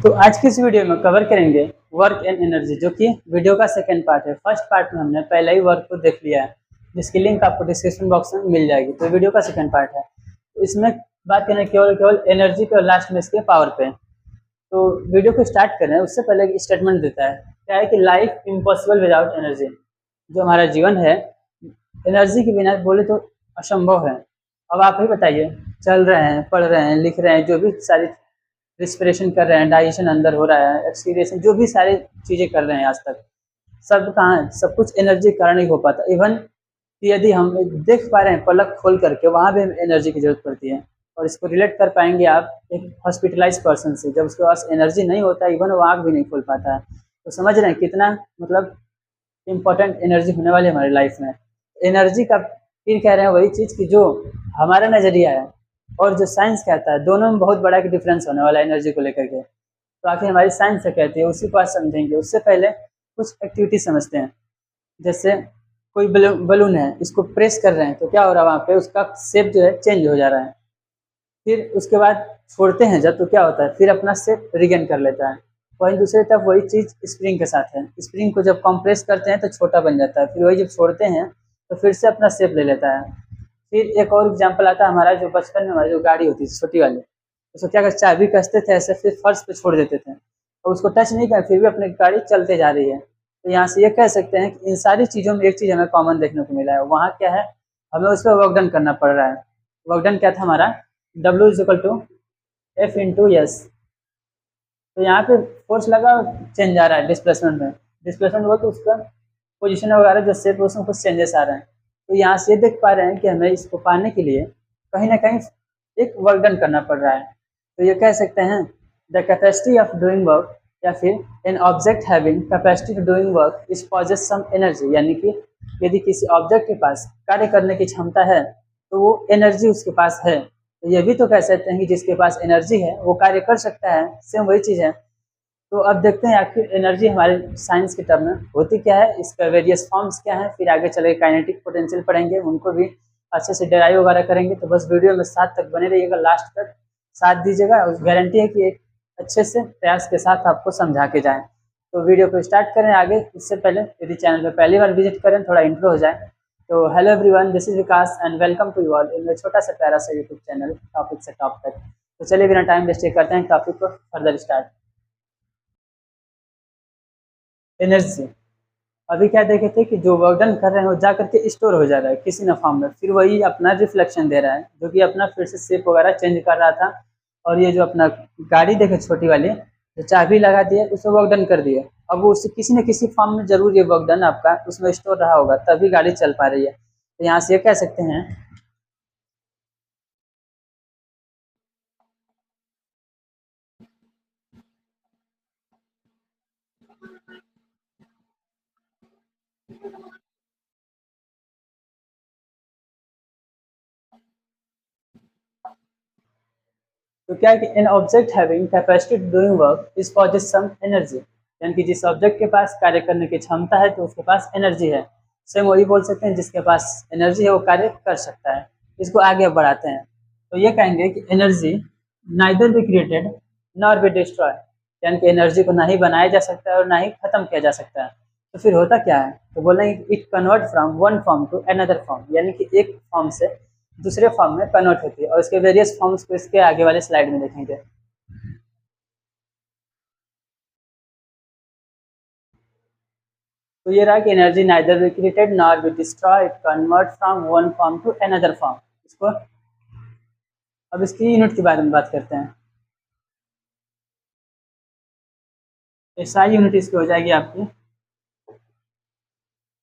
तो आज की इस वीडियो में कवर करेंगे वर्क एंड एनर्जी, जो कि वीडियो का सेकंड पार्ट है। फर्स्ट पार्ट में हमने पहले ही वर्क को देख लिया है, जिसकी लिंक आपको डिस्क्रिप्शन बॉक्स में मिल जाएगी। तो वीडियो का सेकंड पार्ट है, तो इसमें बात करें केवल एनर्जी पे और लास्ट में इसके पावर पे। तो वीडियो को स्टार्ट करें उससे पहले एक स्टेटमेंट देता है, क्या है कि लाइफ इम्पॉसिबल विदाउट एनर्जी। जो हमारा जीवन है एनर्जी के बिना बोले तो असंभव है। अब आप ही बताइए, चल रहे हैं, पढ़ रहे हैं, लिख रहे हैं, जो भी सारी रिस्पिरेशन कर रहे हैं, डाइजेशन अंदर हो रहा है, एक्सपीरिएशन, जो भी सारी चीज़ें कर रहे हैं आज तक, सब कहाँ, सब कुछ एनर्जी के कारण ही हो पाता। इवन यदि हम देख पा रहे हैं पलक खोल करके, वहाँ भी एनर्जी की जरूरत पड़ती है। और इसको रिलेट कर पाएंगे आप एक हॉस्पिटलाइज पर्सन से, जब उसके पास एनर्जी नहीं होता, इवन वो आँख भी नहीं खोल पाता है। तो समझ रहे हैं कितना मतलब इम्पोर्टेंट एनर्जी होने वाली है हमारी लाइफ में। एनर्जी का फिर कह रहे हैं वही चीज़ कि जो हमारा नज़रिया है और जो साइंस कहता है, दोनों में बहुत बड़ा एक डिफरेंस होने वाला है एनर्जी को लेकर के। तो आखिर हमारी साइंस से कहती है, उसी को आज समझेंगे। उससे पहले कुछ एक्टिविटी समझते हैं। जैसे कोई बलून है, इसको प्रेस कर रहे हैं तो क्या हो रहा है, वहाँ पे उसका शेप जो है चेंज हो जा रहा है। फिर उसके बाद छोड़ते हैं जब, तो क्या होता है, फिर अपना शेप रिगेन कर लेता है। वहीं दूसरी तरफ वही चीज़ स्प्रिंग के साथ है। स्प्रिंग को जब कंप्रेस करते हैं तो छोटा बन जाता है, फिर वही जब छोड़ते हैं तो फिर से अपना शेप ले लेता है। फिर एक और एग्जाम्पल आता है हमारा, जो बचपन में हमारी जो गाड़ी होती थी छोटी वाली, उसको क्या करते, चाबी कसते थे ऐसे, फिर फर्श पे छोड़ देते थे और उसको टच नहीं कर, फिर भी अपनी गाड़ी चलते जा रही है। तो यहाँ से ये कह सकते हैं कि इन सारी चीज़ों में एक चीज़ हमें कॉमन देखने को मिला है, वहाँ क्या है, हमें उस पर वर्क डन करना पड़ रहा है। वर्क डन क्या था हमारा, W=F×S। तो यहाँ पे फोर्स लगा, चेंज आ रहा है डिस्प्लेसमेंट में। डिस्प्लेसमेंट हुआ तो उसका पोजीशन वगैरह जो शेप, उसमें कुछ चेंजेस आ रहे हैं। तो यहाँ से देख पा रहे हैं कि हमें इसको पाने के लिए कहीं ना कहीं एक वर्क डन करना पड़ रहा है। तो ये कह सकते हैं the capacity of doing work, या फिर an object having capacity to doing work is possess some energy. यानी कि यदि किसी ऑब्जेक्ट के पास कार्य करने की क्षमता है तो वो एनर्जी उसके पास है। तो ये भी तो कह सकते हैं कि जिसके पास एनर्जी है वो कार्य कर सकता है। सेम वही चीज़ है। तो अब देखते हैं आखिर एनर्जी हमारे साइंस के टर्म में होती क्या है, इसका वेरियस फॉर्म्स क्या है, फिर आगे चले काइनेटिक पोटेंशियल पढ़ेंगे, उनको भी अच्छे से डेराइव वगैरह करेंगे। तो बस वीडियो में साथ तक बने रहिएगा, लास्ट तक साथ दीजिएगा, गारंटी है कि एक अच्छे से प्रयास के साथ आपको समझा के जाएँ। तो वीडियो को स्टार्ट करें आगे। इससे पहले यदि चैनल पर पहली बार विजिट करें, थोड़ा इंट्रो हो जाए। तो hello everyone, this is Vikas and welcome to you all in छोटा सा प्यारा सा यूट्यूब चैनल टॉपिक से टॉप तक। तो चलिए बिना टाइम वेस्ट करते हैं, टॉपिक को फर्दर स्टार्ट। एनर्जी, अभी क्या देखे थे कि जो वर्क डन कर रहे हैं वो जा करके स्टोर हो जा रहा है किसी न फॉर्म में, फिर वही अपना रिफ्लेक्शन दे रहा है, जो कि अपना फिर से शेप वगैरह चेंज कर रहा था। और ये जो अपना गाड़ी देखे छोटी वाली, जो चाबी लगा दी है उसमें वर्क डन कर दिए, अब वो उससे किसी न किसी फॉर्म में जरूर ये वर्क डन आपका उसमें स्टोर रहा होगा, तभी गाड़ी चल पा रही है। तो यहाँ से ये कह सकते हैं तो क्या है कि an object having capacity to doing work is possess some energy. यानी कि जिस ऑब्जेक्ट के पास कार्य करने की क्षमता है तो उसके पास एनर्जी है। सेम वही बोल सकते हैं, जिसके पास एनर्जी है वो कार्य कर सकता है। इसको आगे बढ़ाते हैं तो ये कहेंगे कि energy neither be created nor be destroy. यानी कि एनर्जी को ना ही बनाया जा सकता है और ना ही खत्म किया जा सकता है। तो फिर होता क्या है, तो बोलेंगे it convert from one form to another form. यानी कि एक फॉर्म से दूसरे फॉर्म में कन्वर्ट होती है, और इसके वेरियस फॉर्म्स को इसके आगे वाले स्लाइड में देखेंगे। तो ये रहा कि energy neither be created nor be destroy, it convert from one form to another form. इसको अब इसकी यूनिट के बारे में बात करते हैं। SI यूनिट इसकी हो जाएगी आपकी,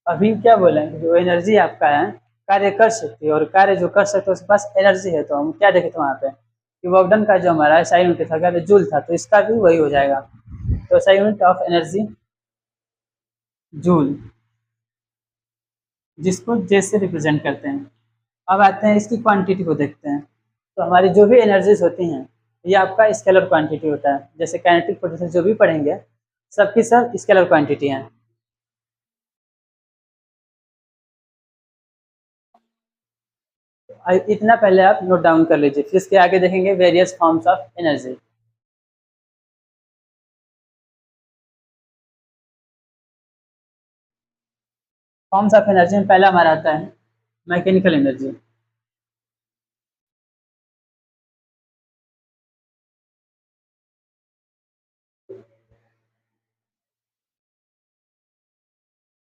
अभी क्या बोले हैं, जो एनर्जी आपका है कार्य कर सकती है, और कार्य जो कर सकते हैं उसके पास एनर्जी है। तो हम क्या देखे थे वहाँ पे कि वर्क डन का जो हमारा SI यूनिट था क्या जूल था, तो इसका भी वही हो जाएगा। तो SI unit of energy joule, जिसको जे से रिप्रेजेंट करते हैं। अब आते हैं इसकी क्वांटिटी को देखते हैं। तो हमारी जो भी एनर्जीज होती हैं ये आपका स्केलर क्वांटिटी होता है। जैसे काइनेटिक पोटेंशियल जो भी पढ़ेंगे सबकी सब स्केलर क्वांटिटी हैं। इतना पहले आप नोट डाउन कर लीजिए, फिर इसके आगे देखेंगे various forms of energy. Forms of energy में पहला हमारा आता है mechanical energy.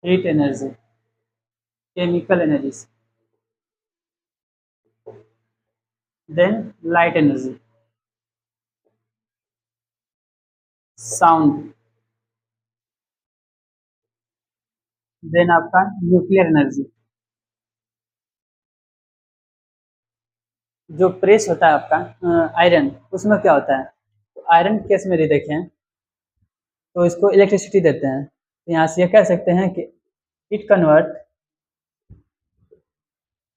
Heat energy, chemical energy, then light energy, sound, then आपका न्यूक्लियर एनर्जी। जो प्रेस होता है आपका आयरन, उसमें क्या होता है, आयरन केस में यदि देखें तो इसको इलेक्ट्रिसिटी देते हैं, तो यहाँ से ये कह सकते हैं कि it convert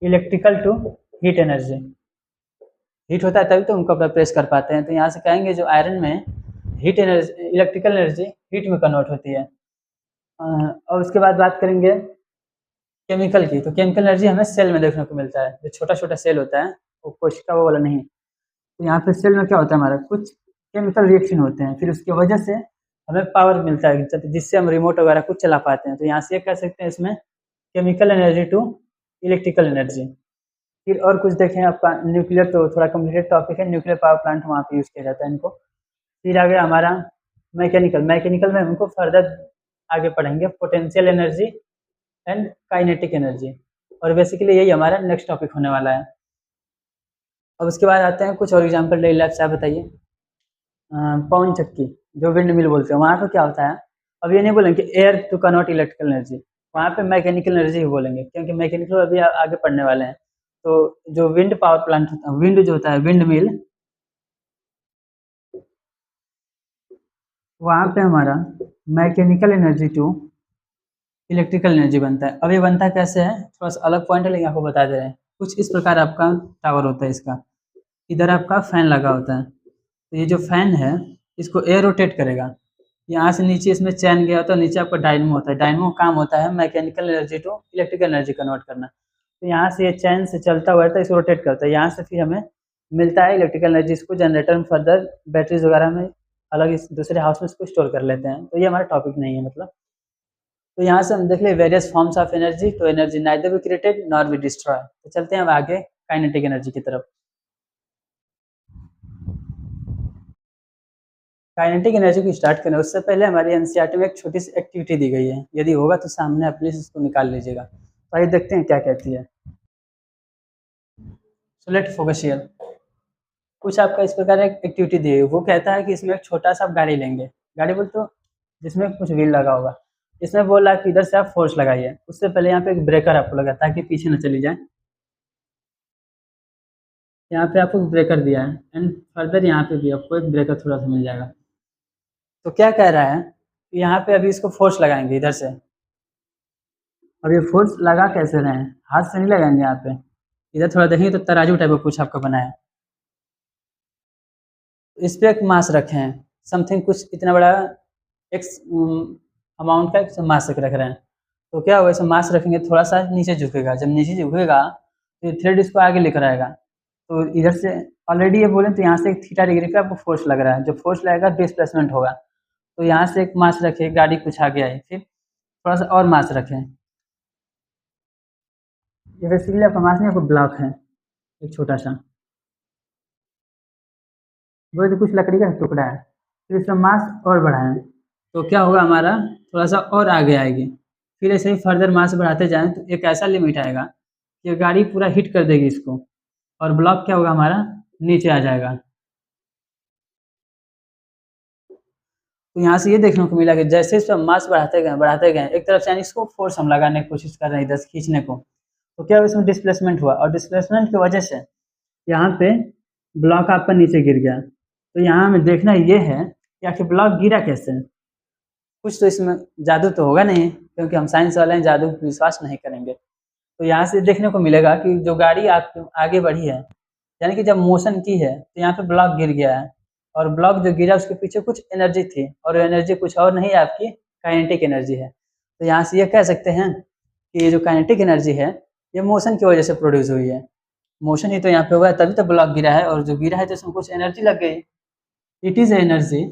electrical to heat energy. Heat होता है तभी तो उनको अपना प्रेस कर पाते हैं, तो यहाँ से कहेंगे जो आयरन में heat energy, electrical energy heat में कन्वर्ट होती है। और उसके बाद बात करेंगे केमिकल की, तो केमिकल एनर्जी हमें सेल में देखने को मिलता है, जो छोटा छोटा सेल होता है, वो कोशिका वो वाला नहीं। तो यहाँ पे सेल में क्या होता है, हमारा कुछ केमिकल रिएक्शन होते हैं, फिर उसकी वजह से हमें पावर मिलता है जिससे हम रिमोट वगैरह कुछ चला पाते हैं। तो यहाँ से ये कह सकते हैं इसमें chemical energy to electrical energy. फिर और कुछ देखें आपका न्यूक्लियर, तो थोड़ा कम्प्लीकेटेड टॉपिक है, न्यूक्लियर पावर प्लांट वहाँ पे यूज़ किया जाता है इनको। फिर आ गया हमारा मैकेनिकल, मैकेनिकल में हमको फर्दर आगे पढ़ेंगे potential energy and kinetic energy, और बेसिकली यही हमारा नेक्स्ट टॉपिक होने वाला है। अब उसके बाद आते हैं कुछ और एग्जाम्पल डेली लाइफ से। आप बताइए पवन चक्की, जो विंड मिल बोलते हैं, वहाँ पे क्या होता है, अब ये नहीं बोलेंगे air to convert electrical energy, वहाँ पे मैकेनिकल एनर्जी ही बोलेंगे, क्योंकि मैकेनिकल अभी आगे पढ़ने वाले हैं। तो जो विंड पावर प्लांट होता है, विंड जो होता है विंड मिल, वहाँ पे हमारा mechanical energy to electrical energy बनता है। अब ये बनता कैसे है, थोड़ा सा अलग पॉइंट है लेकिन आपको बता दे रहे हैं। कुछ इस प्रकार आपका टावर होता है इसका, इधर आपका फैन लगा होता है, तो ये जो फैन है इसको एयर रोटेट करेगा, यहाँ से नीचे इसमें चैन गया होता है, नीचे आपका डायनमो होता है, डायनमो काम होता है mechanical energy to electrical energy convert करना। तो यहाँ से ये चैन से चलता हुआ रहता है, इसको रोटेट करता है, यहाँ से फिर हमें मिलता है इलेक्ट्रिकल एनर्जी, इसको जनरेटर में फर्दर बैटरीज वगैरह में अलग इस दूसरे हाउस में इसको स्टोर कर लेते हैं। तो ये हमारा टॉपिक नहीं है मतलब। तो यहाँ से हम देख ले वेरियस फॉर्म्स ऑफ एनर्जी, तो energy neither be created nor be destroy. तो चलते हैं अब आगे काइनेटिक एनर्जी की तरफ। काइनेटिक एनर्जी को स्टार्ट करें उससे पहले हमारी एनसीईआरटी में एक छोटी सी एक्टिविटी दी गई है, यदि होगा तो सामने आप प्लीज इसको निकाल लीजिएगा। तो आइए देखते हैं क्या कहती है। So let focus here. कुछ आपका इस प्रकार एक एक्टिविटी दी है, वो कहता है कि इसमें एक छोटा सा गाड़ी लेंगे, गाड़ी बोल तो जिसमें कुछ व्हील लगा होगा, इसमें बोल रहा है कि इधर से आप फोर्स लगाइए। उससे पहले यहाँ पे एक ब्रेकर आपको लगा ताकि पीछे न चली जाए, यहाँ पे आपको ब्रेकर दिया है, एंड फर्दर यहाँ पे भी आपको एक ब्रेकर थोड़ा सा मिल जाएगा। तो क्या कह रहा है कि यहाँ पे अभी इसको फोर्स लगाएंगे इधर से। अब ये फोर्स लगा कैसे रहे हैं, हाथ से नहीं लगाएंगे, यहाँ पे इधर थोड़ा देखेंगे तो तराजू टाइप का कुछ आपका बना है, इस पे एक मास रखे हैं, समथिंग कुछ इतना बड़ा एक्स अमाउंट का एक मास रख रहे हैं। तो क्या होगा, इसमें मास रखेंगे थोड़ा सा नीचे झुकेगा, जब नीचे झुकेगा तो थ्रेड इसको आगे लेकर आएगा। तो इधर से ऑलरेडी ये बोले तो यहाँ से एक थीटा डिग्री पे आपको फोर्स लग रहा है, जब फोर्स लगेगा डिस्प्लेसमेंट होगा। तो यहाँ से एक मास रखे, गाड़ी कुछ आगे आई, फिर थोड़ा सा और मास रखें, ये बेसिकली आपका मास नहीं, आपको ब्लॉक है एक छोटा सा, वो तो कुछ लकड़ी का टुकड़ा है, फिर इसका मास और बढ़ाएं तो क्या होगा, हमारा थोड़ा सा और आगे आएगी। फिर ऐसे ही फर्दर मास बढ़ाते जाएं तो एक ऐसा लिमिट आएगा कि गाड़ी पूरा हिट कर देगी इसको, और ब्लॉक क्या होगा हमारा नीचे आ जाएगा। तो यहाँ से ये देखने को मिला कि जैसे इस पर मास बढ़ाते गए एक तरफ से, यानी इसको फोर्स हम लगाने की कोशिश कर रहे हैं इधर से खींचने को, तो क्या हुआ, इसमें डिस्प्लेसमेंट हुआ, और डिस्प्लेसमेंट की वजह से यहाँ पे ब्लॉक आपका नीचे गिर गया। तो यहाँ हमें देखना ये है कि आखिर ब्लॉक गिरा कैसे, कुछ तो इसमें जादू तो होगा नहीं, क्योंकि हम साइंस वाले हैं, जादू पर विश्वास नहीं करेंगे। तो यहाँ से देखने को मिलेगा कि जो गाड़ी आप आगे बढ़ी है, यानी कि जब मोशन की है तो यहाँ पे ब्लॉक गिर गया है, और ब्लॉक जो गिरा उसके पीछे कुछ एनर्जी थी, और एनर्जी कुछ और नहीं है, आपकी काइनेटिक एनर्जी है। तो यहाँ से ये कह सकते हैं कि ये जो काइनेटिक एनर्जी है ये मोशन की वजह से प्रोड्यूस हुई है, मोशन ही तो यहाँ पे हुआ है तभी तो ब्लॉक गिरा है, और जो गिरा है तो उसमें कुछ एनर्जी लग गई, it is energy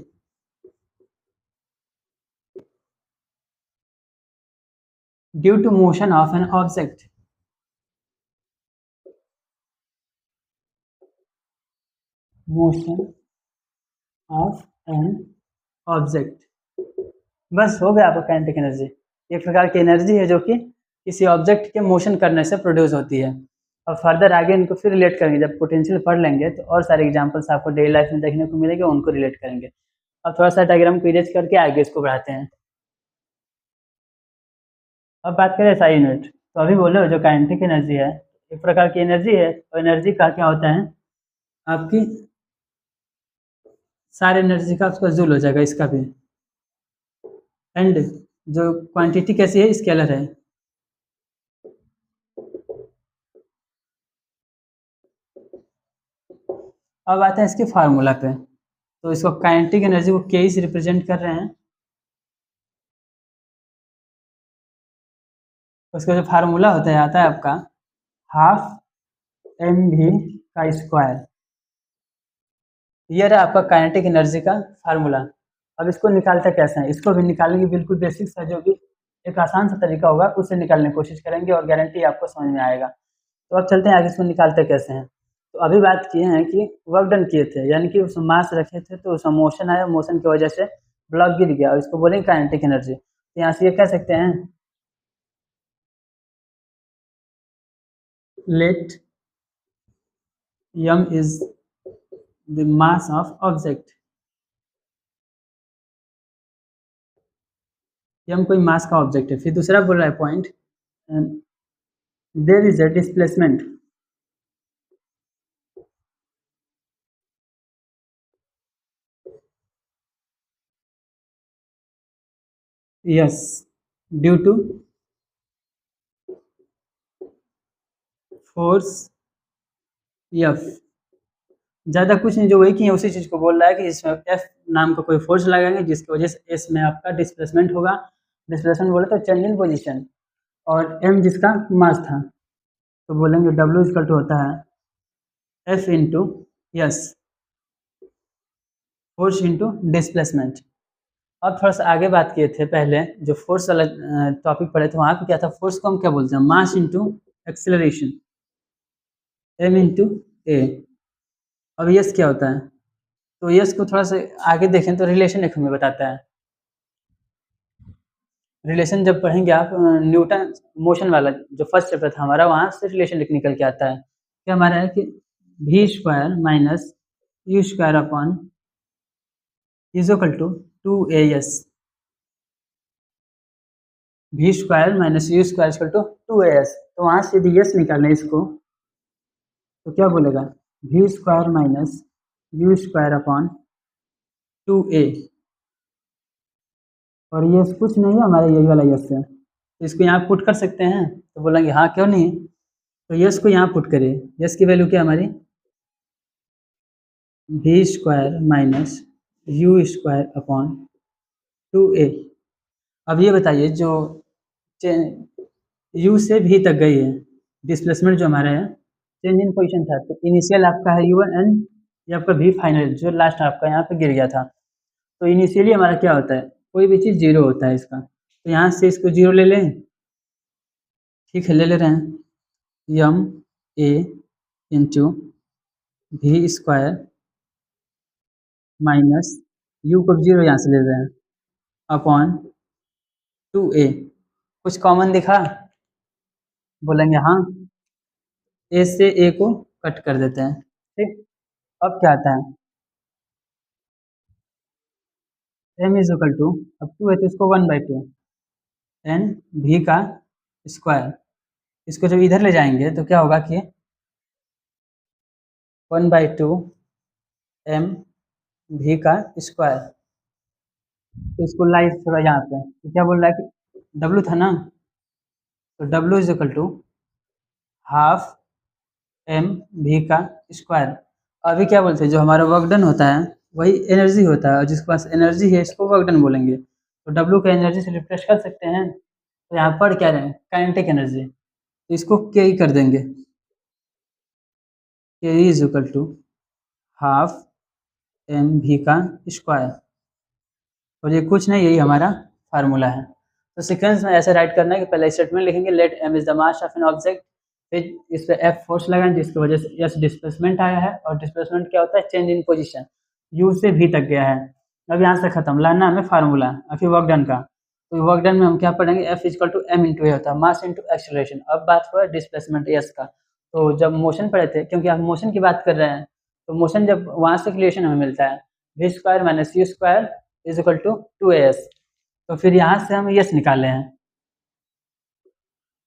due to motion of an object, motion of an object. बस हो गया आपका काइनेटिक एनर्जी। एक प्रकार की एनर्जी है जो कि किसी ऑब्जेक्ट के मोशन करने से प्रोड्यूस होती है। और फर्दर आगे इनको फिर रिलेट करेंगे, जब पोटेंशियल पढ़ लेंगे तो और सारे एग्जांपल्स आपको डेली लाइफ में देखने को मिलेंगे, उनको रिलेट करेंगे। अब थोड़ा सा डायग्राम को इरेज करके आगे इसको बढ़ाते हैं। अब बात करें SI यूनिट, तो अभी बोले जो काइनेटिक एनर्जी है एक प्रकार की एनर्जी है, और एनर्जी का क्या होता है आपकी सारे एनर्जी का उसका जूल हो जाएगा इसका भी, एंड जो क्वांटिटी कैसी है स्केलर है। अब आता है इसके फार्मूला पे, तो इसको काइनेटिक एनर्जी को के से रिप्रेजेंट कर रहे हैं। उसका जो फार्मूला होता है आता है आपका हाफ एम वी का स्क्वायर। ये रहा आपका काइनेटिक एनर्जी का फार्मूला। अब इसको निकालते कैसे हैं, इसको भी निकालने की बिल्कुल बेसिक्स है, जो भी एक आसान सा तरीका होगा उससे निकालने की कोशिश करेंगे और गारंटी आपको समझ में आएगा। तो अब चलते हैं आगे, इसको निकालते कैसे हैं। तो अभी बात किए हैं कि वर्क डन किए थे, यानी कि उसमें मास रखे थे तो उसमें मोशन आया, मोशन की वजह से ब्लॉक गिर गया और इसको बोलेंगे काइनेटिक एनर्जी। तो यहाँ से ये कह सकते हैं late m is the mass of object। m कोई मास का ऑब्जेक्ट है। फिर दूसरा बोल रहा है point, there is a displacement. Yes, due to force F। ज़्यादा कुछ नहीं, जो वही की है उसी चीज़ को बोल रहा है कि इसमें F नाम का कोई फोर्स लगाएंगे जिसकी वजह से S में आपका डिस्प्लेसमेंट होगा। डिस्प्लेसमेंट बोले तो चेंज इन पोजिशन, और M जिसका मास था तो बोलेंगे W इक्वल टू होता है F into yes, force into displacement. अब थोड़ा सा आगे बात किए थे पहले, जो फोर्स वाला टॉपिक पढ़े थे वहाँ पे क्या था, फोर्स को हम क्या बोलते हैं, mass into acceleration, m into a. अब यस क्या होता है, तो यस को थोड़ा सा आगे देखें तो रिलेशन एक हमें बताता है। रिलेशन जब पढ़ेंगे आप न्यूटन मोशन वाला जो फर्स्ट चैप्टर था हमारा, वहाँ से रिलेशन निकल के आता है। क्या हमारा है कि v square minus U square upon is equal to 2as। v square minus U square equal to 2as। तो वहाँ से यदि यस निकालें इसको तो क्या बोलेगा, v square minus U square upon 2a। और ये कुछ नहीं है हमारा यही वाला यस है, तो इसको यहाँ पुट कर सकते हैं। तो बोलेंगे हाँ क्यों नहीं, तो यस को यहाँ पुट करिए। यस की वैल्यू क्या हमारी v square minus U square upon 2a। अब ये बताइए जो यू से भी तक गई है डिस्प्लेसमेंट जो हमारा है चेंज इन पोजीशन था, तो इनिशियल आपका है u1 एंड ये आपका v फाइनल जो लास्ट आपका यहाँ पे गिर गया था। तो इनिशियली हमारा क्या होता है, कोई भी चीज़ जीरो होता है इसका, तो यहाँ से इसको जीरो ले लें। ठीक है, ले ले रहे हैं m a into v square minus u को जीरो यहाँ से ले रहे हैं अपॉन 2a। कुछ कॉमन दिखा, बोलेंगे हाँ, ए से ए को कट कर देते हैं। ठीक, अब क्या आता है m इज इक्वल टू, अब 2 है तो इसको 1/2 एन भी का स्क्वायर। इसको जब इधर ले जाएंगे तो क्या होगा कि 1/2 m भी का स्क्वायर। तो इसको लाइट थोड़ा यहाँ पे तो क्या बोल रहा है कि W था ना, तो W is equal to half m भी का स्क्वायर। अभी क्या बोलते हैं, जो हमारा वर्क डन होता है वही एनर्जी होता है, और जिसके पास एनर्जी है इसको वर्क डन बोलेंगे। तो W का एनर्जी से रिप्लेस कर सकते हैं, तो यहाँ पर क्या रहे काइनेटिक एनर्जी, तो इसको के ही कर देंगे, K is equal to half m भी का स्क्वायर। और ये कुछ नहीं, यही हमारा फार्मूला है। तो सीक्वेंस में ऐसे राइट करना है कि पहले स्टेटमेंट लिखेंगे let m is the mass of an object, फिर इस पे F फोर्स लगाएं जिसकी वजह से S डिस्प्लेसमेंट आया है, और डिस्प्लेसमेंट क्या होता है, चेंज इन पोजीशन, U से V तक गया है। अब यहाँ से खत्म, लाना हमें फार्मूला और फिर वर्क डन का। तो वर्क डन में हम क्या पढ़ेंगे, F equal to m into a होता है, मास इंटू एक्सेलरेशन। अब बात हुआ डिस्प्लेसमेंट S का, तो जब मोशन पढ़े थे, क्योंकि आप मोशन की बात कर रहे हैं, तो मोशन जब वहाँ से क्रिएशन हमें मिलता है v square minus u square is equal to 2as। तो फिर यहाँ से हम यस निकाल रहे हैं,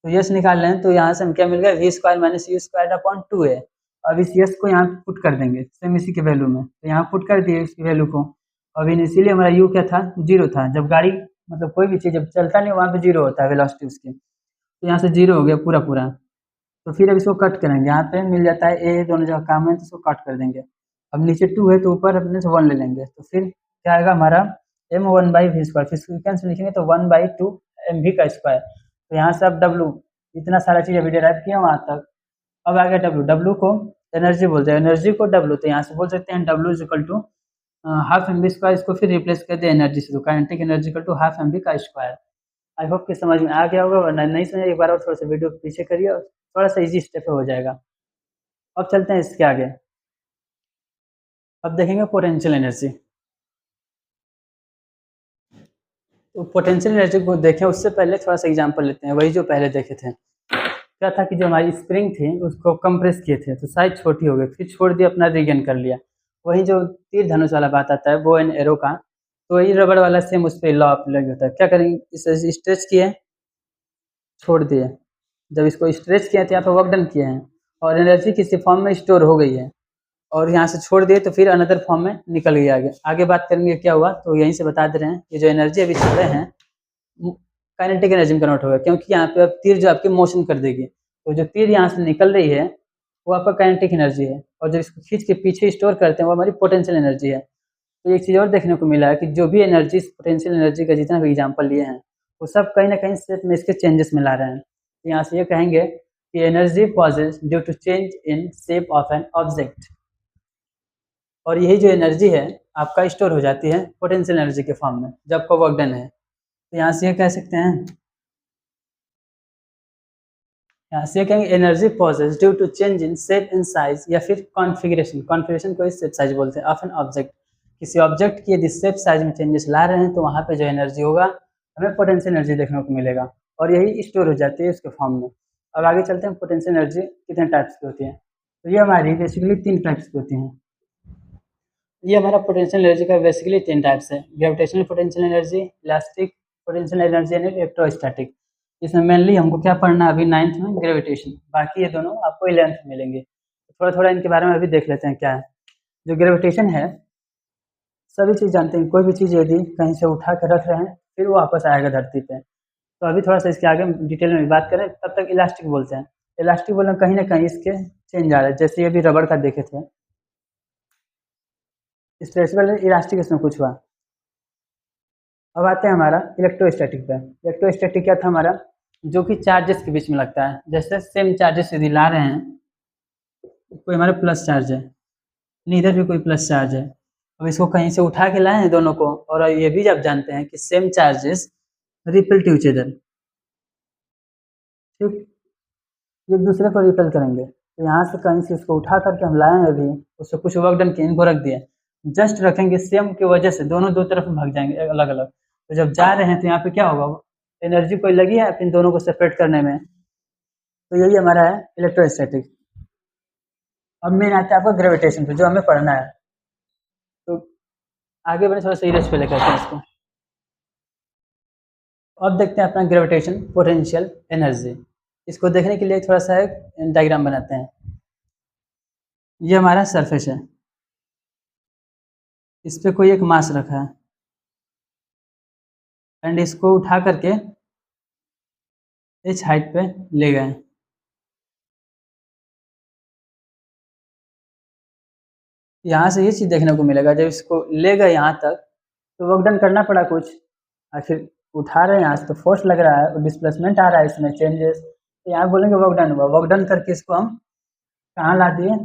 तो यस निकाल रहे हैं, तो यहाँ से हम क्या मिल गया, V square minus U square upon 2a। अब इस यस को यहाँ पुट कर देंगे सेम इसी के वैल्यू में, तो यहाँ पुट कर दिए इसकी वैल्यू को। अब इनिशियली हमारा यू क्या था, 0 था। जब गाड़ी मतलब कोई भी चीज़ जब चलता नहीं वहाँ पे 0 होता है वेलोसिटी उसकी, तो यहाँ से 0 हो गया पूरा पूरा। तो फिर अब इसको कट करेंगे, यहाँ पे मिल जाता है ए, दोनों जगह काम है तो इसको कट कर देंगे। अब नीचे 2 है तो ऊपर अपने से 1 ले लेंगे, तो फिर क्या आएगा हमारा m 1 बाई वी स्क्वायर, फिर सीक्वेंस में लिखेंगे तो 1 बाई 2 एम वी का स्क्वायर। तो यहाँ से अब W इतना सारा चीज़ अभी डिराइव किया वहाँ तक। अब आ गया W को एनर्जी बोलते हैं, एनर्जी को W, तो यहाँ से बोल सकते हैं W is equal to half M B square, इसको फिर रिप्लेस कर दिया एनर्जी से, तो kinetic energy equal to half M B का स्क्वायर। आई होप कि समझ में आ गया होगा, वरना नहीं समझ एक बार और थोड़ा सा वीडियो पीछे करिए और थोड़ा सा इजी स्टेप हो जाएगा। अब चलते हैं इसके आगे, अब देखेंगे पोटेंशियल एनर्जी। तो पोटेंशियल एनर्जी को देखें उससे पहले थोड़ा सा एग्जांपल लेते हैं, वही जो पहले देखे थे। क्या था कि जो हमारी स्प्रिंग थी उसको कंप्रेस किए थे तो साइज छोटी हो गई, फिर छोड़ दिया, अपना रीगेन कर लिया। वही जो तीर धनुष वाला बात आता है बो एंड एरो का, तो वही रबड़ वाला सेम उस पर लॉ अप्लाई होता है। क्या करेंगे, इसे स्ट्रेच किए, छोड़ दिए, जब इसको स्ट्रेच किया तो यहाँ पर वर्क डन किए हैं और एनर्जी किसी फॉर्म में स्टोर हो गई है, और यहाँ से छोड़ दिए तो फिर अनदर फॉर्म में निकल गई आगे। आगे बात करेंगे क्या हुआ, तो यहीं से बता दे रहे हैं कि जो एनर्जी अभी छोड़े हैं काइनेटिक एनर्जी में कन्वर्ट होगा, क्योंकि यहाँ पे अब तीर जो आपकी मोशन कर देगी, तो जो तीर यहाँ से निकल रही है वो आपका काइनेटिक एनर्जी है, और जब इसको खींच के पीछे स्टोर करते हैं वो हमारी पोटेंशियल एनर्जी है। तो एक चीज़ और देखने को मिला है कि जो भी एनर्जी पोटेंशियल एनर्जी का जितना भी एग्जाम्पल लिए हैं वो सब कहीं ना कहीं शेप में इसके चेंजेस में ला रहे हैं। तो यहाँ से ये कहेंगे कि energy possesses due to change in shape of an object, और यही जो एनर्जी है आपका स्टोर हो जाती है पोटेंशियल एनर्जी के फॉर्म में जब आपका वर्क डन है। तो यहाँ से ये कह सकते हैं, यहाँ से कहेंगे energy possesses due to change in shape in size, या फिर कॉन्फ़िगरेशन, कॉन्फ़िगरेशन को शेप साइज बोलते हैं, ऑफ एन ऑब्जेक्ट। किसी ऑब्जेक्ट की यदि शेप साइज में चेंजेस ला रहे हैं तो वहाँ पे जो एनर्जी होगा हमें पोटेंशियल एनर्जी देखने को मिलेगा, और यही स्टोर हो जाती है उसके फॉर्म में। अब आगे चलते हैं पोटेंशियल एनर्जी कितने टाइप्स की होती है। तो ये हमारी बेसिकली 3 टाइप्स की होती हैं। ये हमारा पोटेंशियल एनर्जी का बेसिकली 3 टाइप्स है, gravitational potential energy, elastic potential energy and electrostatic. इसमें मेनली हमको क्या पढ़ना है अभी 9th में, ग्रेविटेशन, बाकी ये दोनों आपको 11th में मिलेंगे। थोड़ा थोड़ा इनके बारे में अभी देख लेते हैं क्या है। जो ग्रेविटेशन है, सभी चीज़ जानते हैं, कोई भी चीज़ यदि कहीं से उठा कर रख रहे हैं फिर वो वापस आएगा धरती पे। तो अभी थोड़ा सा इसके आगे डिटेल में बात करें, तब तक इलास्टिक बोलते हैं। इलास्टिक बोलना कहीं ना कहीं इसके चेंज आ रहा है, जैसे ये भी रबड़ का देखे थे, स्ट्रेचेबल इलास्टिक इसमें कुछ हुआ। अब आते हैं हमारा इलेक्ट्रोस्टैटिक पे। इलेक्ट्रोस्टैटिक क्या था हमारा, जो कि चार्जेस के बीच में लगता है, जैसे सेम चार्जेस यदि ला रहे हैं, कोई हमारा प्लस चार्ज है, नहीं इधर भी कोई प्लस चार्ज है, अब इसको कहीं से उठा के लाए हैं दोनों को, और ये भी आप जानते हैं कि same charges repel to each other, ठीक, एक दूसरे को रिपेल करेंगे। तो यहाँ से कहीं से इसको उठा करके हम लाए हैं अभी, उससे कुछ वर्क डन किए, इनको रख दिए, जस्ट रखेंगे, सेम की वजह से दोनों दो तरफ भाग जाएंगे अलग अलग। तो जब जा रहे हैं तो यहाँ पे क्या होगा, एनर्जी कोई लगी है इन दोनों को सेपरेट करने में, तो यही हमारा है इलेक्ट्रोस्टैटिक। अब मेन आता है आपका ग्रेविटेशन पे, जो हमें पढ़ना है। तो आगे बढ़े, थोड़ा सीरियस पे लेकर हैं इसको। अब देखते हैं अपना ग्रेविटेशन पोटेंशियल एनर्जी। इसको देखने के लिए थोड़ा सा एक डायग्राम बनाते हैं। ये हमारा सरफेस है, इस पे कोई एक मास रखा है, एंड इसको उठा करके इस हाइट पे ले गए। यहाँ से ये चीज़ देखने को मिलेगा, जब इसको ले गए यहाँ तक तो वर्क डन करना पड़ा कुछ, आखिर उठा रहे हैं यहाँ से तो फोर्स लग रहा है और डिस्प्लेसमेंट आ रहा है इसमें चेंजेस, तो यहाँ बोलेंगे वर्क डन हुआ। वर्क डन करके इसको हम कहाँ ला दिए,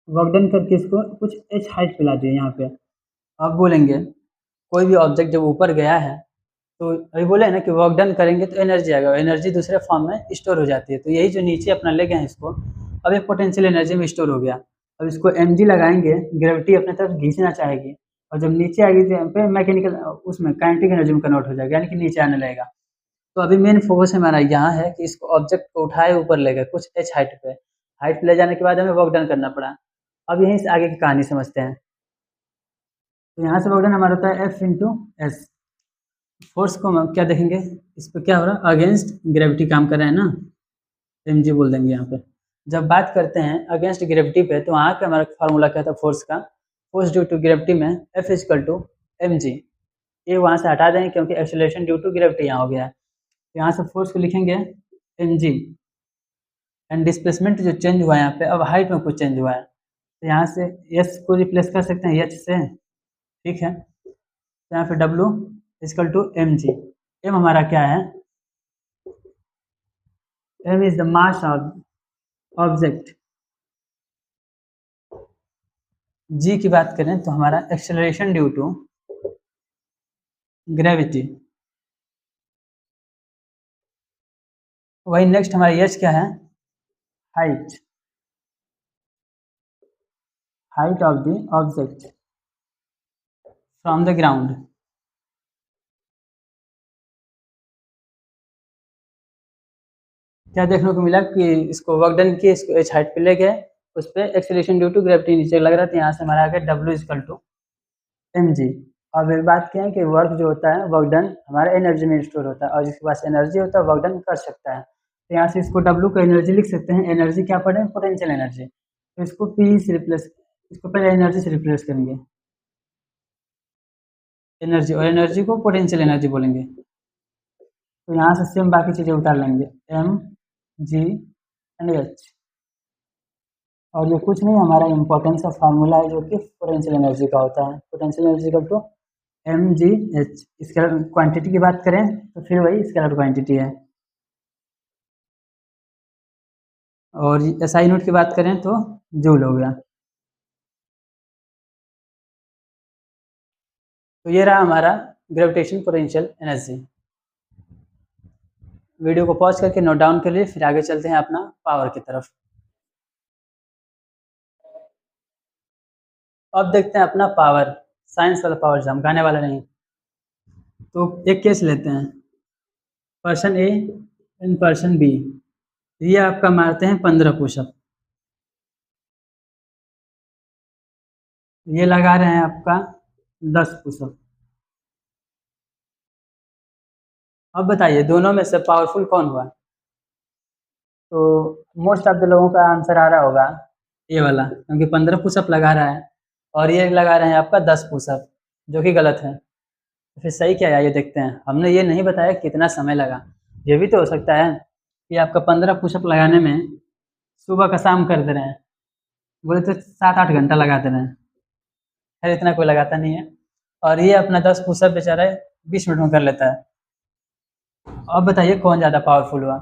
वर्क डन करके इसको कुछ एच हाइट पे ला दिए यहाँ पे, अब बोलेंगे कोई भी ऑब्जेक्ट जब ऊपर गया है तो अभी बोले ना कि वर्क डन करेंगे तो एनर्जी आएगा, एनर्जी दूसरे फॉर्म में स्टोर हो जाती है। तो यही जो नीचे अपना ले गए हैं इसको, अब एक पोटेंशियल एनर्जी में स्टोर हो गया। अब इसको mg लगाएंगे, ग्रेविटी अपने तरफ खींचना चाहेगी और जब नीचे आएगी तो यहाँ पे मैकेनिकल उसमें काइनेटिक एनर्जी में कन्वर्ट हो जाएगा, यानी कि नीचे आने लगेगा। तो अभी मेन फोकस हमारा यहाँ है कि इसको ऑब्जेक्ट को उठाए ऊपर ले गए कुछ h हाइट पे ले जाने के बाद हमें वर्क डन करना पड़ा। अब यहीं से आगे की कहानी समझते हैं। तो यहाँ से वर्क डन हमारा होता है F इंटू एस। फोर्स को हम क्या देखेंगे, इस पर क्या हो रहा है, अगेंस्ट ग्रेविटी काम कर रहे हैं ना, mg बोल देंगे यहाँ पे। जब बात करते हैं अगेंस्ट ग्रेविटी पे तो वहाँ का हमारा फार्मूला क्या था फोर्स का, फोर्स ड्यू टू ग्रेविटी में F इजकल टू mg। ये वहाँ से हटा देंगे क्योंकि एक्सेलरेशन ड्यू टू ग्रेविटी यहाँ हो गया है। यहाँ से फोर्स को लिखेंगे mg एंड डिस्प्लेसमेंट जो चेंज हुआ है यहाँ पे, अब हाइट में कुछ चेंज हुआ है तो यहाँ से s को रिप्लेस कर सकते हैं h से, ठीक है। तो यहाँ पे W is equal to mg। m हमारा क्या है, m is the mass of object. g की बात करें तो हमारा एक्सेलरेशन ड्यू टू ग्रेविटी। वही नेक्स्ट हमारी h क्या है, height, height of the object from the ground. क्या देखने को मिला कि इसको वर्क डन किए, इसको h हाइट पे ले गए, उस पर एक्सेलरेशन ड्यू टू ग्रेविटी नीचे लग रहा था, यहाँ से हमारा आ गया W इजकल टू mg। अब एक बात क्या है कि वर्क जो होता है वर्क डन हमारा एनर्जी में स्टोर होता है और जिसके पास एनर्जी होता है वर्क डन कर सकता है। तो यहाँ से इसको W का एनर्जी लिख सकते हैं, एनर्जी क्या पढ़े, पोटेंशियल एनर्जी। तो इसको P से रिप्लेस, इसको पहले एनर्जी से रिप्लेस करेंगे, एनर्जी, और एनर्जी को पोटेंशियल एनर्जी बोलेंगे। तो यहाँ से सेम बाकी चीज़ें उतार लेंगे, m g एंड h। और ये कुछ नहीं, हमारा इंपॉर्टेंस का फार्मूला है जो कि पोटेंशियल एनर्जी का होता है, potential energy equal to mgh। Scalar quantity की बात करें तो फिर वही स्केलर क्वांटिटी है। और एसआई यूनिट की बात करें तो जूल हो गया। तो ये रहा हमारा ग्रेविटेशन पोटेंशियल एनर्जी। वीडियो को पॉज करके नोट डाउन कर लिए, फिर आगे चलते हैं अपना पावर की तरफ। अब देखते हैं अपना पावर, साइंस वाला पावर, झमकाने वाला नहीं। तो एक केस लेते हैं, person A and person B, ये आपका मारते हैं 15 पुशअप, ये लगा रहे हैं आपका 10 पुशअप। अब बताइए दोनों में से पावरफुल कौन हुआ। तो मोस्ट ऑफ द लोगों का आंसर आ रहा होगा ये वाला, क्योंकि 15 पुशअप लगा रहा है और ये लगा रहे हैं आपका 10 पुशअप, जो कि गलत है। तो फिर सही क्या है ये देखते हैं। हमने ये नहीं बताया कितना समय लगा, ये भी तो हो सकता है कि आपका 15 पुशअप लगाने में सुबह का शाम कर दे रहे हैं, बोले तो 7-8 घंटा लगा दे रहे हैं, खैर इतना कोई लगाता नहीं है। और ये अपना 10 पुशअप बेचारा 20 मिनट में कर लेता है। अब बताइए कौन ज़्यादा पावरफुल हुआ।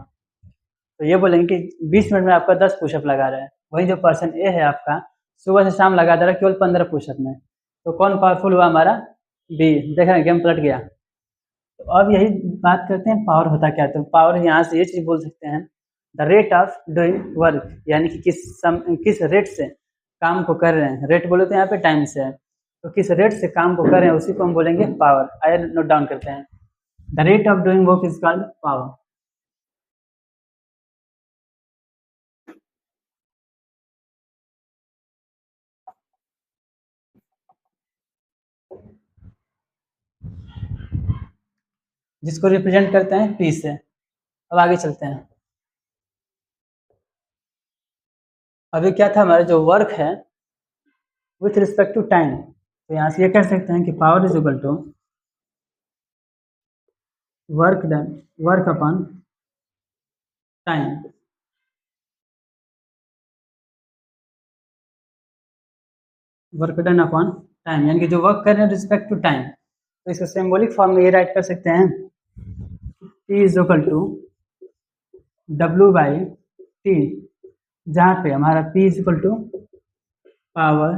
तो ये बोलेंगे कि 20 मिनट में आपका 10 पुशअप लगा रहा है, वही जो पर्सन ए है आपका सुबह से शाम लगा दे रहा है केवल 15 पुशअप में। तो कौन पावरफुल हुआ हमारा, बी। देख रहे हैं गेम पलट गया। तो अब यही बात करते हैं पावर होता क्या है। तो पावर यहाँ से ये चीज़ बोल सकते हैं, the rate of doing work, यानी कि किस रेट से काम को कर रहे हैं। रेट बोले तो यहाँ पे टाइम से है, तो किस रेट से काम को कर रहे हैं उसी को हम बोलेंगे पावर। आइए नोट डाउन करते हैं, the rate of doing work is called power. जिसको रिप्रेजेंट करते हैं पी से। अब आगे चलते हैं। अभी क्या था हमारा जो वर्क है विथ रिस्पेक्ट टू टाइम, तो यहाँ से ये कह सकते हैं कि power is equal to work done, work upon time. Work done upon time, यानी कि जो वर्क कर रहे हैं रिस्पेक्ट टू टाइम। तो इसको सिंबॉलिक फॉर्म में ये राइट कर सकते हैं, P is equal to W by T, जहाँ पे हमारा P is equal to power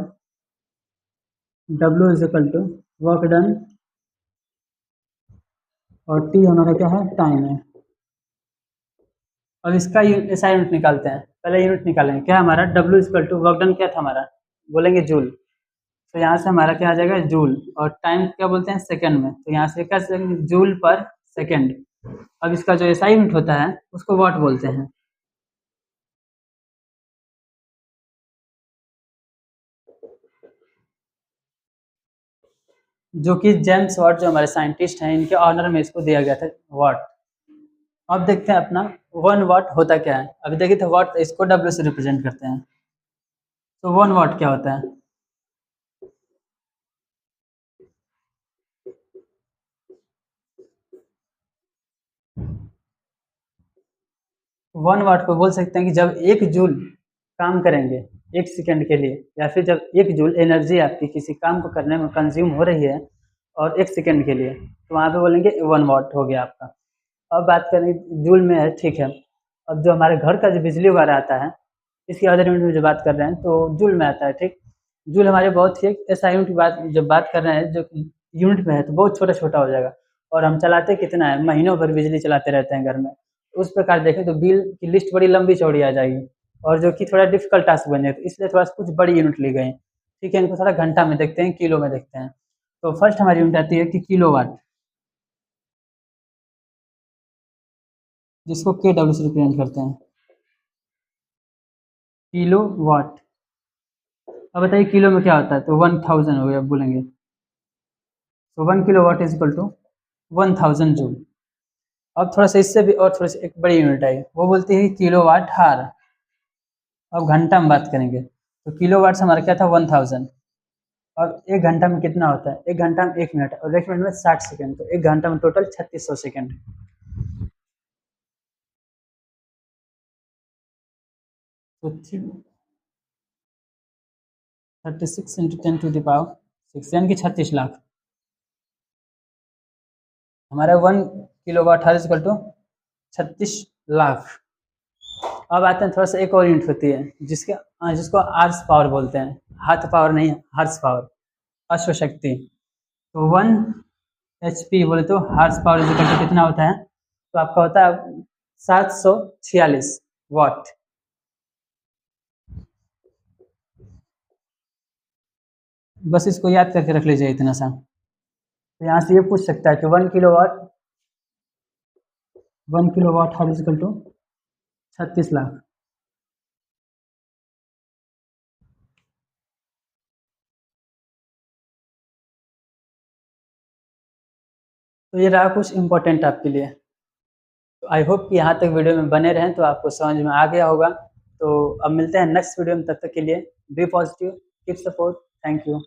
W is equal to work done, और T हमारा क्या है, टाइम है। अब इसका ऐसा यूनिट निकालते हैं। पहले यूनिट निकालेंगे, क्या हमारा W equal to work done क्या था हमारा, बोलेंगे जूल। तो यहाँ से हमारा क्या आ जाएगा, जूल, और टाइम क्या बोलते हैं, सेकंड में। तो यहाँ से क्या, जूल पर सेकंड। अब इसका जो एसआई यूनिट होता है उसको वाट बोलते हैं। जो कि जेम्स वाट जो हमारे साइंटिस्ट हैं, इनके ऑनर में इसको दिया गया था, वाट। अब देखते हैं अपना 1 वाट होता क्या है। अभी देखिए तो वाट इसको डब्ल्यू से रिप्रेजेंट करते हैं। तो 1 वाट क्या होता है, 1 वाट को बोल सकते हैं कि जब 1 जूल काम करेंगे 1 सेकंड के लिए, या फिर जब 1 जूल एनर्जी आपकी किसी काम को करने में कंज्यूम हो रही है और 1 सेकंड के लिए, तो वहाँ पे बोलेंगे 1 वाट हो गया आपका। अब बात करें जूल में है, ठीक है। अब जो हमारे घर का जो बिजली वगैरह आता है, इसकी अदर यूनिट में जो बात कर रहे हैं तो जूल में आता है, ठीक। जूल हमारे बहुत ही एक ऐसा यूनिट की बात जब बात कर रहे हैं जो यूनिट में है तो बहुत छोटा छोटा हो जाएगा, और हम चलाते कितना है, महीनों भर बिजली चलाते रहते हैं घर में। उस प्रकार देखें तो बिल की लिस्ट बड़ी लंबी चौड़ी आ जाएगी, और जो कि थोड़ा डिफिकल्ट टास्क बन जाए, तो इसलिए थोड़ा सा कुछ बड़ी यूनिट ली गई। ठीक है, इनको थोड़ा घंटा में देखते हैं, किलो में देखते हैं। तो फर्स्ट हमारी यूनिट आती है कि किलो वाट, जिसको के डब्ल्यू से रिप्रेजेंट करते हैं, किलो वाट। अब बताइए किलो में क्या होता है, तो 1000 हो गया बोलेंगे। तो 1 kilowatt is equal to 1000 joule. अब थोड़ा सा इससे भी और थोड़ी सी एक बड़ी यूनिट आई, वो बोलती है किलो वाट हार। अब घंटा में बात करेंगे तो किलो वाट से हमारा क्या था, 1000। और 1 घंटा में कितना होता है, 1 घंटा में 1 मिनट, और 1 मिनट में 60 सेकंड, तो 1 घंटा में टोटल 3600 सेकंड। तो 36 × 10⁻⁶ यानी कि 36 लाख। हमारा 1 kilowatt is equal to 36 lakh. अब आते हैं थोड़ा सा एक और यूनिट होती है जिसको आर्स पावर बोलते हैं, हाथ पावर नहीं, हर्स पावर, अश्वशक्ति। तो 1 HP बोले तो horsepower is equal to कितना होता है, तो आपका होता है 746 वाट। बस इसको याद करके रख लीजिए इतना सा। तो यहाँ से ये पूछ सकता है कि 1 kilowatt hour is equal to 36 lakh. तो ये रहा कुछ इंपॉर्टेंट आपके लिए। तो आई होप कि यहाँ तक वीडियो में बने रहें तो आपको समझ में आ गया होगा। तो अब मिलते हैं नेक्स्ट वीडियो में, तब तक के लिए be positive, keep support, thank you.